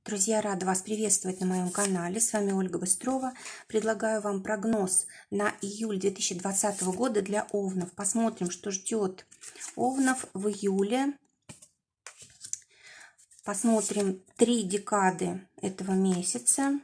Друзья, рада вас приветствовать на моем канале. С вами Ольга Быстрова. Предлагаю вам прогноз на июль 2020 года для овнов. Посмотрим, что ждет овнов в июле. Посмотрим 3 декады этого месяца.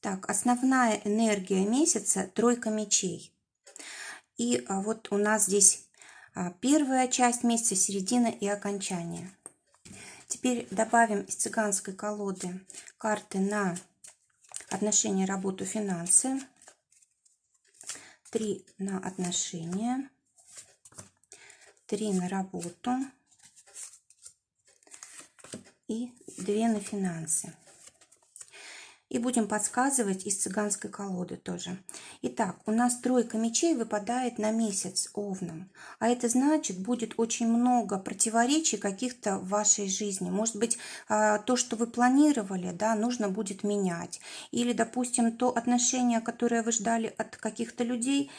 Так, основная энергия месяца — тройка мечей. И вот у нас здесь первая часть месяца, середина и окончание. Теперь добавим из цыганской колоды карты на отношения, работу, финансы. 3 на отношения, 3 на работу и 2 на финансы. И будем подсказывать из цыганской колоды тоже. Итак, у нас тройка мечей выпадает на месяц овнам. А это значит, будет очень много противоречий каких-то в вашей жизни. Может быть, то, что вы планировали, да, нужно будет менять. Или, допустим, то отношение, которое вы ждали от каких-то людей,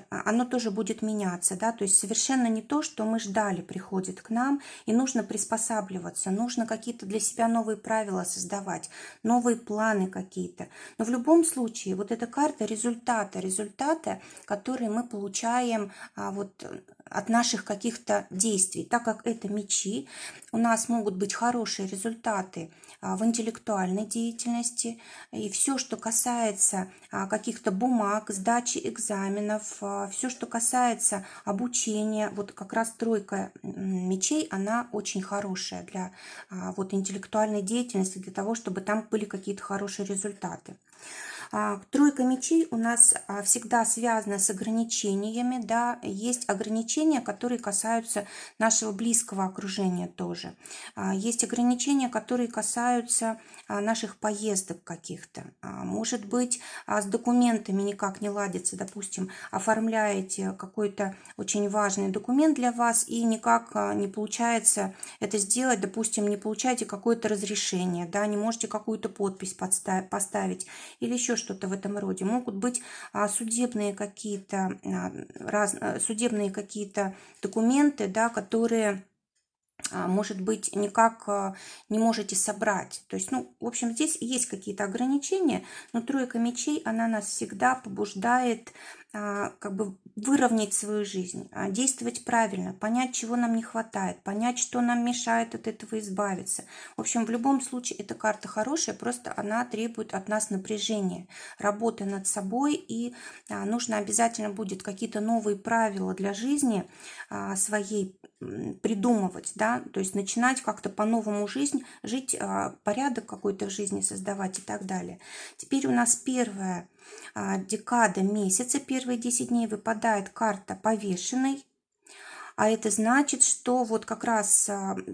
оно тоже будет меняться. Да? То есть совершенно не то, что мы ждали, приходит к нам. И нужно приспосабливаться, нужно какие-то для себя новые правила создавать, новые планы какие-то. Но в любом случае вот эта карта результата, которые мы получаем от наших каких-то действий. Так как это мечи, у нас могут быть хорошие результаты в интеллектуальной деятельности. И все, что касается каких-то бумаг, сдачи экзаменов, все, что касается обучения, вот как раз тройка мечей, она очень хорошая для интеллектуальной деятельности, для того, чтобы там были какие-то хорошие результаты. Тройка мечей у нас всегда связана с ограничениями, да, есть ограничения, которые касаются нашего близкого окружения тоже. Есть ограничения, которые касаются наших поездок каких-то. Может быть, с документами никак не ладится, допустим, оформляете какой-то очень важный документ для вас и никак не получается это сделать, допустим, не получаете какое-то разрешение, да, не можете какую-то подпись поставить или еще что-то в этом роде. Могут быть судебные какие-то документы, да, которые, может быть, никак не можете собрать. То есть, в общем, здесь есть какие-то ограничения, но тройка мечей, она нас всегда побуждает выровнять свою жизнь, действовать правильно, понять, чего нам не хватает, понять, что нам мешает от этого избавиться. В общем, в любом случае, эта карта хорошая, просто она требует от нас напряжения, работы над собой, и нужно обязательно будет какие-то новые правила для жизни своей придумывать, да, то есть начинать как-то по-новому жить, порядок какой-то в жизни создавать и так далее. Теперь у нас первая декада месяца, первые 10 дней выпадает карта повешенной. А это значит, что вот как раз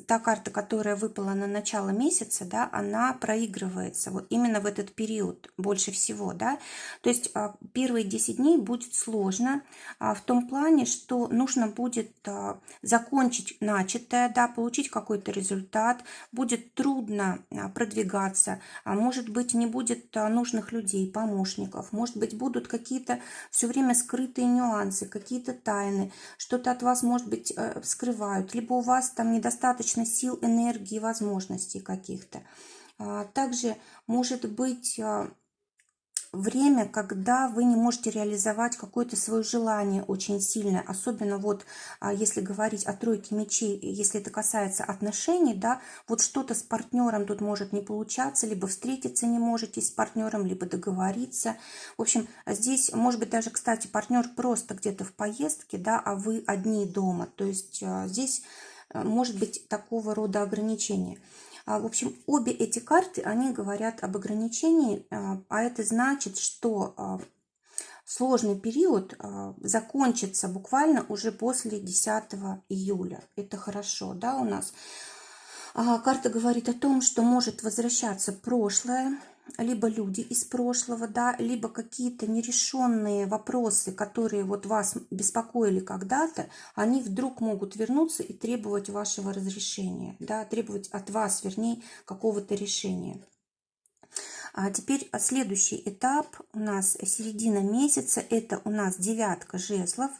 та карта, которая выпала на начало месяца, да, она проигрывается вот именно в этот период больше всего, да. То есть первые 10 дней будет сложно в том плане, что нужно будет закончить начатое, да, получить какой-то результат, будет трудно продвигаться, может быть, не будет нужных людей, помощников, может быть, будут какие-то все время скрытые нюансы, какие-то тайны, что-то от вас, может быть, скрывают, либо у вас там недостаточно сил, энергии, возможностей каких-то. Также может быть время, когда вы не можете реализовать какое-то свое желание очень сильно, особенно если говорить о тройке мечей, если это касается отношений, да, вот что-то с партнером тут может не получаться, либо встретиться не можете с партнером, либо договориться. В общем, здесь, может быть, даже, кстати, партнер просто где-то в поездке, да, а вы одни дома, то есть здесь может быть такого рода ограничения. В общем, обе эти карты, они говорят об ограничении, а это значит, что сложный период закончится буквально уже после 10 июля. Это хорошо, да, у нас. Карта говорит о том, что может возвращаться прошлое, либо люди из прошлого, да, либо какие-то нерешенные вопросы, которые вот вас беспокоили когда-то, они вдруг могут вернуться и требовать вашего разрешения, да, требовать от вас, вернее, какого-то решения. А теперь следующий этап у нас середина месяца, это у нас девятка жезлов.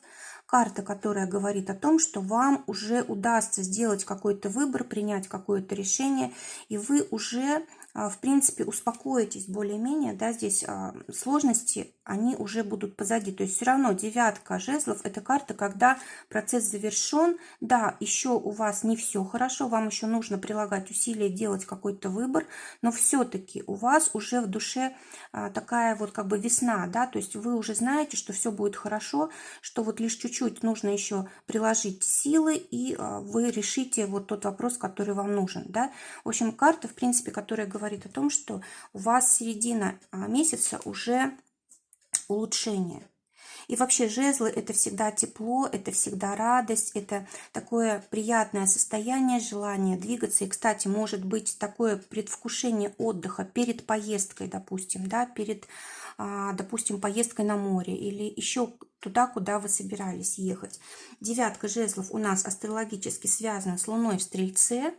карта, которая говорит о том, что вам уже удастся сделать какой-то выбор, принять какое-то решение, и вы уже, в принципе, успокоитесь более-менее, да, здесь сложности, они уже будут позади. То есть все равно девятка жезлов – это карта, когда процесс завершен, да, еще у вас не все хорошо, вам еще нужно прилагать усилия, делать какой-то выбор, но все-таки у вас уже в душе такая вот как бы весна, да, то есть вы уже знаете, что все будет хорошо, что вот лишь чуть-чуть нужно еще приложить силы, и вы решите вот тот вопрос, который вам нужен, да. В общем, карта, в принципе, которая говорит о том, что у вас середина месяца уже улучшение. И вообще жезлы – это всегда тепло, это всегда радость, это такое приятное состояние, желание двигаться. И, кстати, может быть такое предвкушение отдыха перед поездкой, допустим, да, перед, допустим, поездкой на море или еще туда, куда вы собирались ехать. Девятка жезлов у нас астрологически связана с Луной в Стрельце.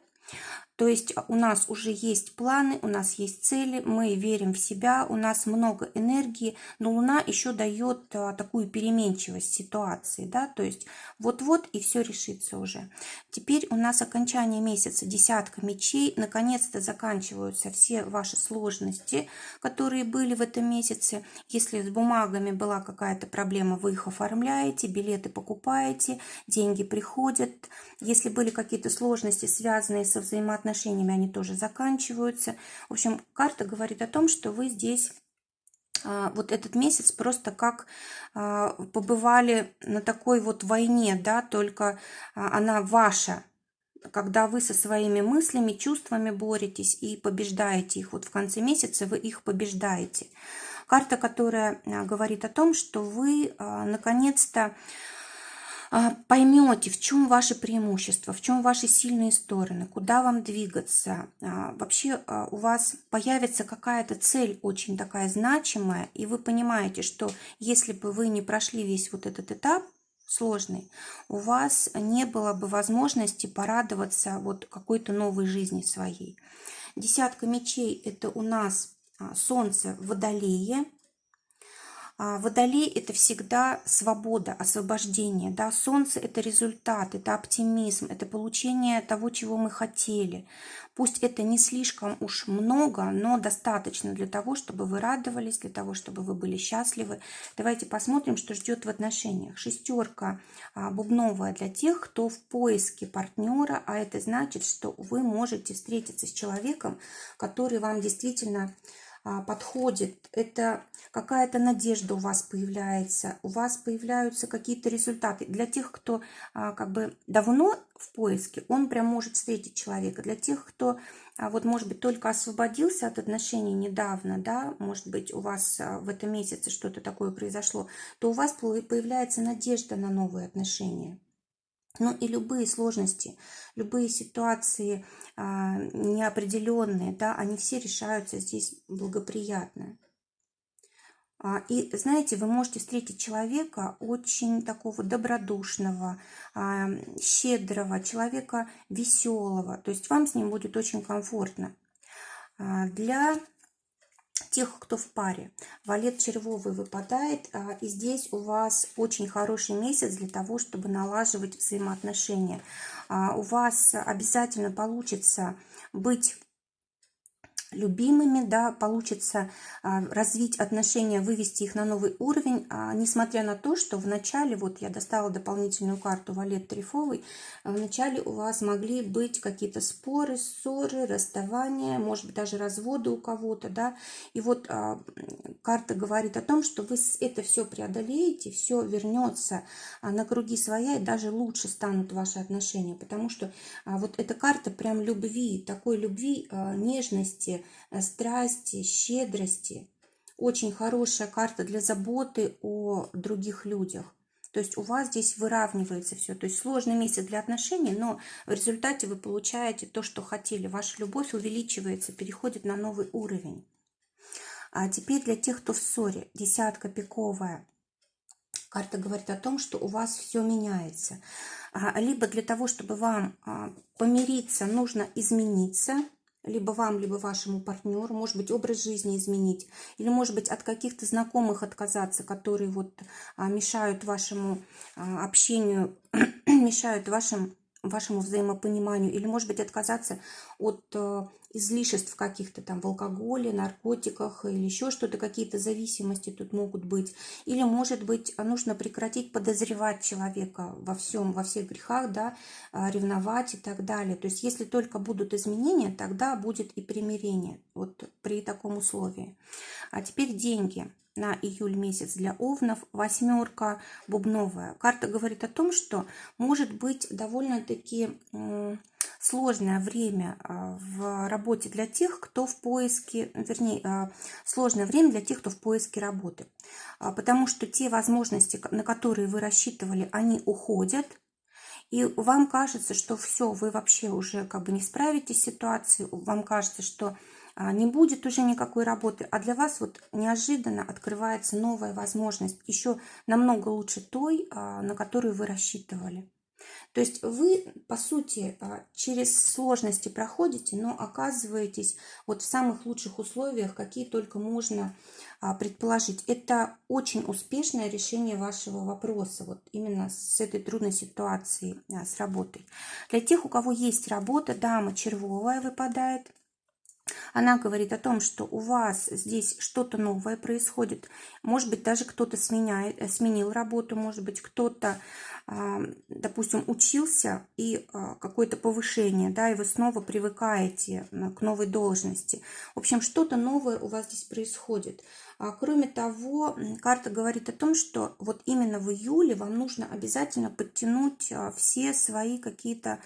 То есть у нас уже есть планы, у нас есть цели, мы верим в себя, у нас много энергии, но Луна еще дает такую переменчивость ситуации, да, то есть вот-вот и все решится уже. Теперь у нас окончание месяца, десятка мечей, наконец-то заканчиваются все ваши сложности, которые были в этом месяце. Если с бумагами была какая-то проблема, вы их оформляете, билеты покупаете, деньги приходят. Если были какие-то сложности, связанные со взаимоотношениями, они тоже заканчиваются. В общем, карта говорит о том, что вы здесь вот этот месяц просто как побывали на такой вот войне, да, только она ваша, когда вы со своими мыслями, чувствами боретесь и побеждаете их. Вот в конце месяца вы их побеждаете. Карта, которая говорит о том, что вы наконец-то поймете, в чем ваши преимущества, в чем ваши сильные стороны, куда вам двигаться. Вообще у вас появится какая-то цель очень такая значимая, и вы понимаете, что если бы вы не прошли весь вот этот этап сложный, у вас не было бы возможности порадоваться вот какой-то новой жизни своей. Десятка мечей – это у нас Солнце в Водолее. Водолей – это всегда свобода, освобождение. Да? Солнце – это результат, это оптимизм, это получение того, чего мы хотели. Пусть это не слишком уж много, но достаточно для того, чтобы вы радовались, для того, чтобы вы были счастливы. Давайте посмотрим, что ждет в отношениях. Шестерка бубновая для тех, кто в поиске партнера, а это значит, что вы можете встретиться с человеком, который вам действительно подходит, это какая-то надежда у вас появляется, у вас появляются какие-то результаты. Для тех, кто как бы давно в поиске, он прям может встретить человека. Для тех, кто вот, может быть, только освободился от отношений недавно, да, может быть, у вас в этом месяце что-то такое произошло, то у вас появляется надежда на новые отношения. Ну и любые сложности, любые ситуации неопределенные, да, они все решаются здесь благоприятно. И знаете, вы можете встретить человека очень такого добродушного, щедрого, человека веселого. То есть вам с ним будет очень комфортно. Для тех, кто в паре, валет червовый выпадает, и здесь у вас очень хороший месяц для того, чтобы налаживать взаимоотношения. У вас обязательно получится быть любимыми, да, получится развить отношения, вывести их на новый уровень, несмотря на то, что в начале, вот я достала дополнительную карту валет трефовый, в начале у вас могли быть какие-то споры, ссоры, расставания, может быть, даже разводы у кого-то, да, и вот карта говорит о том, что вы это все преодолеете, все вернется на круги своя, и даже лучше станут ваши отношения, потому что вот эта карта прям любви, такой любви, нежности, страсти, щедрости. Очень хорошая карта для заботы о других людях. То есть у вас здесь выравнивается все. То есть сложный месяц для отношений, но в результате вы получаете то, что хотели. Ваша любовь увеличивается, переходит на новый уровень. А теперь для тех, кто в ссоре, десятка пиковая. Карта говорит о том, что у вас все меняется. Либо для того, чтобы вам помириться, нужно измениться. либо вам, либо вашему партнеру, может быть, образ жизни изменить, или, может быть, от каких-то знакомых отказаться, которые вот мешают вашему общению, мешают вашему взаимопониманию, или, может быть, отказаться от излишеств каких-то там в алкоголе, наркотиках или еще что-то, какие-то зависимости тут могут быть. Или, может быть, нужно прекратить подозревать человека во всем, во всех грехах, да, ревновать и так далее. То есть, если только будут изменения, тогда будет и примирение, вот при таком условии. А теперь деньги на июль месяц для овнов. Восьмерка бубновая. Карта говорит о том, что может быть довольно-таки сложное время в работе для тех, кто в поиске, вернее, сложное время для тех, кто в поиске работы. Потому что те возможности, на которые вы рассчитывали, они уходят. И вам кажется, что все, вы вообще уже как бы не справитесь с ситуацией, вам кажется, что не будет уже никакой работы, а для вас вот неожиданно открывается новая возможность, еще намного лучше той, на которую вы рассчитывали. То есть вы, по сути, через сложности проходите, но оказываетесь вот в самых лучших условиях, какие только можно предположить. Это очень успешное решение вашего вопроса, вот именно с этой трудной ситуацией с работой. Для тех, у кого есть работа, дама червовая выпадает. Она говорит о том, что у вас здесь что-то новое происходит. Может быть, даже кто-то сменил работу, может быть, кто-то, допустим, учился и какое-то повышение, да, и вы снова привыкаете к новой должности. В общем, что-то новое у вас здесь происходит. Кроме того, карта говорит о том, что вот именно в июле вам нужно обязательно подтянуть все свои какие-то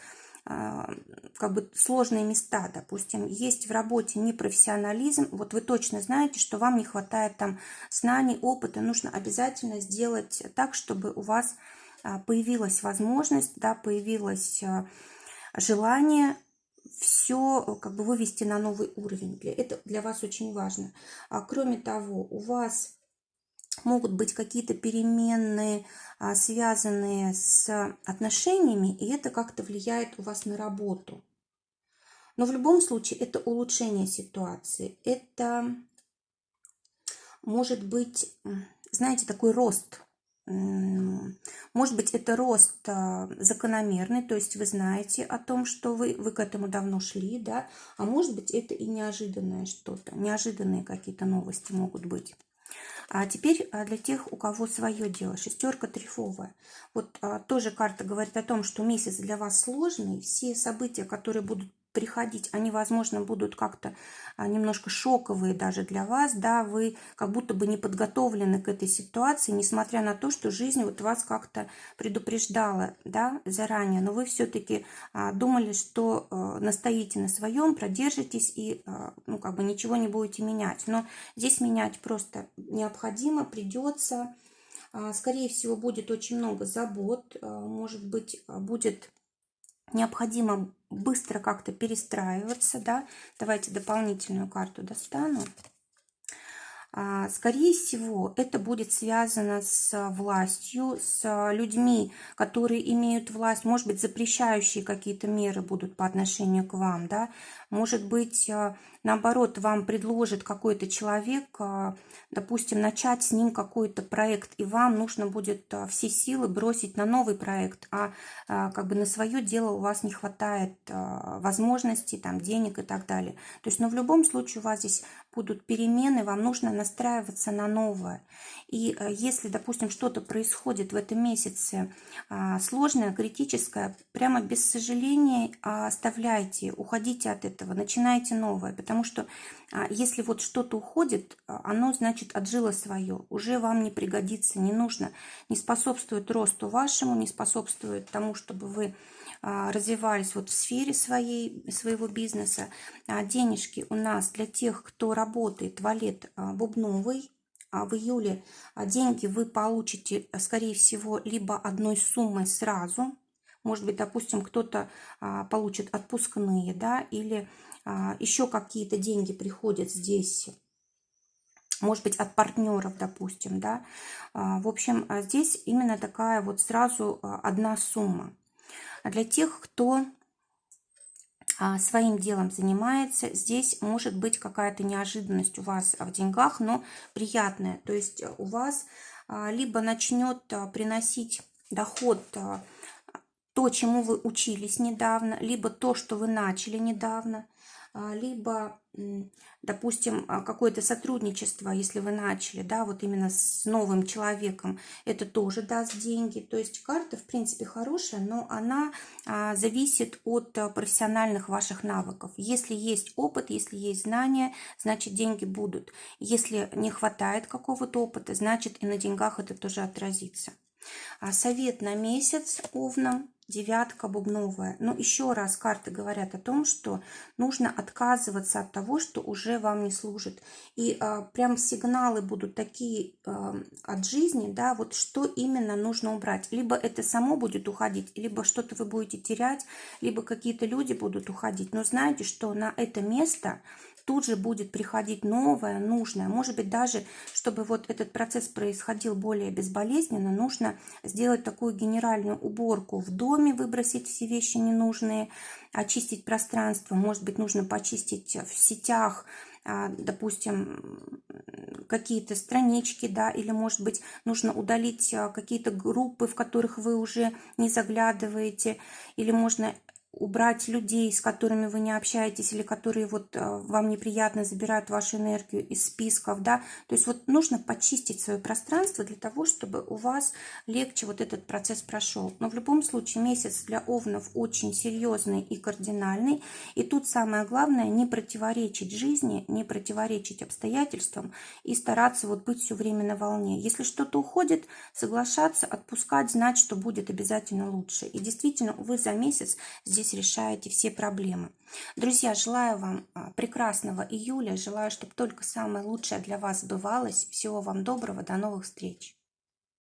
как бы сложные места, допустим, есть в работе непрофессионализм, вот вы точно знаете, что вам не хватает там знаний, опыта, нужно обязательно сделать так, чтобы у вас появилась возможность, да, появилось желание все как бы вывести на новый уровень. Это для вас очень важно. Кроме того, у вас могут быть какие-то переменные, связанные с отношениями, и это как-то влияет у вас на работу. Но в любом случае это улучшение ситуации. Это может быть, знаете, такой рост. Может быть, это рост закономерный, то есть вы знаете о том, что вы к этому давно шли, да, а может быть, это и неожиданное что-то, неожиданные какие-то новости могут быть. А теперь для тех, у кого свое дело, шестерка трефовая. Вот тоже карта говорит о том, что месяц для вас сложный. Все события, которые будут приходить, они, возможно, будут как-то немножко шоковые даже для вас, да, вы как будто бы не подготовлены к этой ситуации, несмотря на то, что жизнь вот вас как-то предупреждала, да, заранее, но вы все-таки думали, что настоите на своем, продержитесь и, ну, как бы ничего не будете менять, но здесь менять просто необходимо, придется, скорее всего, будет очень много забот, может быть, будет необходимо быстро как-то перестраиваться, да. Давайте дополнительную карту достану. Скорее всего, это будет связано с властью, с людьми, которые имеют власть. Может быть, запрещающие какие-то меры будут по отношению к вам, да. Может быть, наоборот, вам предложит какой-то человек, допустим, начать с ним какой-то проект, и вам нужно будет все силы бросить на новый проект, а как бы на свое дело у вас не хватает возможностей, там, денег и так далее. То есть, но в любом случае у вас здесь будут перемены, вам нужно настраиваться на новое. И если, допустим, что-то происходит в этом месяце сложное, критическое, прямо без сожаления оставляйте, уходите от этого, начинайте новое, потому что если вот что-то уходит, оно, значит, отжило свое, уже вам не пригодится, не нужно, не способствует росту вашему, не способствует тому, чтобы вы развивались вот в сфере своего бизнеса. Денежки у нас для тех, кто работает, валет бубновый. В июле деньги вы получите, скорее всего, либо одной суммой сразу. Может быть, допустим, кто-то получит отпускные, да, или еще какие-то деньги приходят здесь, может быть, от партнеров, допустим, да. В общем, здесь именно такая вот сразу одна сумма. А для тех, кто своим делом занимается. Здесь может быть какая-то неожиданность у вас в деньгах, но приятная. То есть у вас либо начнет приносить доход то, чему вы учились недавно, либо то, что вы начали недавно, либо, допустим, какое-то сотрудничество, если вы начали, да, вот именно с новым человеком, это тоже даст деньги. То есть карта, в принципе, хорошая, но она зависит от профессиональных ваших навыков. Если есть опыт, если есть знания, значит, деньги будут. Если не хватает какого-то опыта, значит, и на деньгах это тоже отразится. Совет на месяц овнам. Девятка бубновая. Но еще раз карты говорят о том, что нужно отказываться от того, что уже вам не служит. И прям сигналы будут такие от жизни, да, вот что именно нужно убрать. Либо это само будет уходить, либо что-то вы будете терять, либо какие-то люди будут уходить. Но знайте, что на это место тут же будет приходить новое, нужное. Может быть, даже, чтобы вот этот процесс происходил более безболезненно, нужно сделать такую генеральную уборку в доме, выбросить все вещи ненужные, очистить пространство. Может быть, нужно почистить в сетях, допустим, какие-то странички, да, или, может быть, нужно удалить какие-то группы, в которых вы уже не заглядываете, или можно убрать людей, с которыми вы не общаетесь, или которые вот вам неприятно, забирают вашу энергию из списков, да, то есть вот нужно почистить свое пространство для того, чтобы у вас легче вот этот процесс прошел. Но в любом случае месяц для овнов очень серьезный и кардинальный, и тут самое главное не противоречить жизни, не противоречить обстоятельствам и стараться вот быть все время на волне. Если что-то уходит, соглашаться, отпускать, знать, что будет обязательно лучше. И действительно, вы за месяц здесь решаете все проблемы. Друзья, желаю вам прекрасного июля, желаю, чтобы только самое лучшее для вас сбывалось. Всего вам доброго, до новых встреч!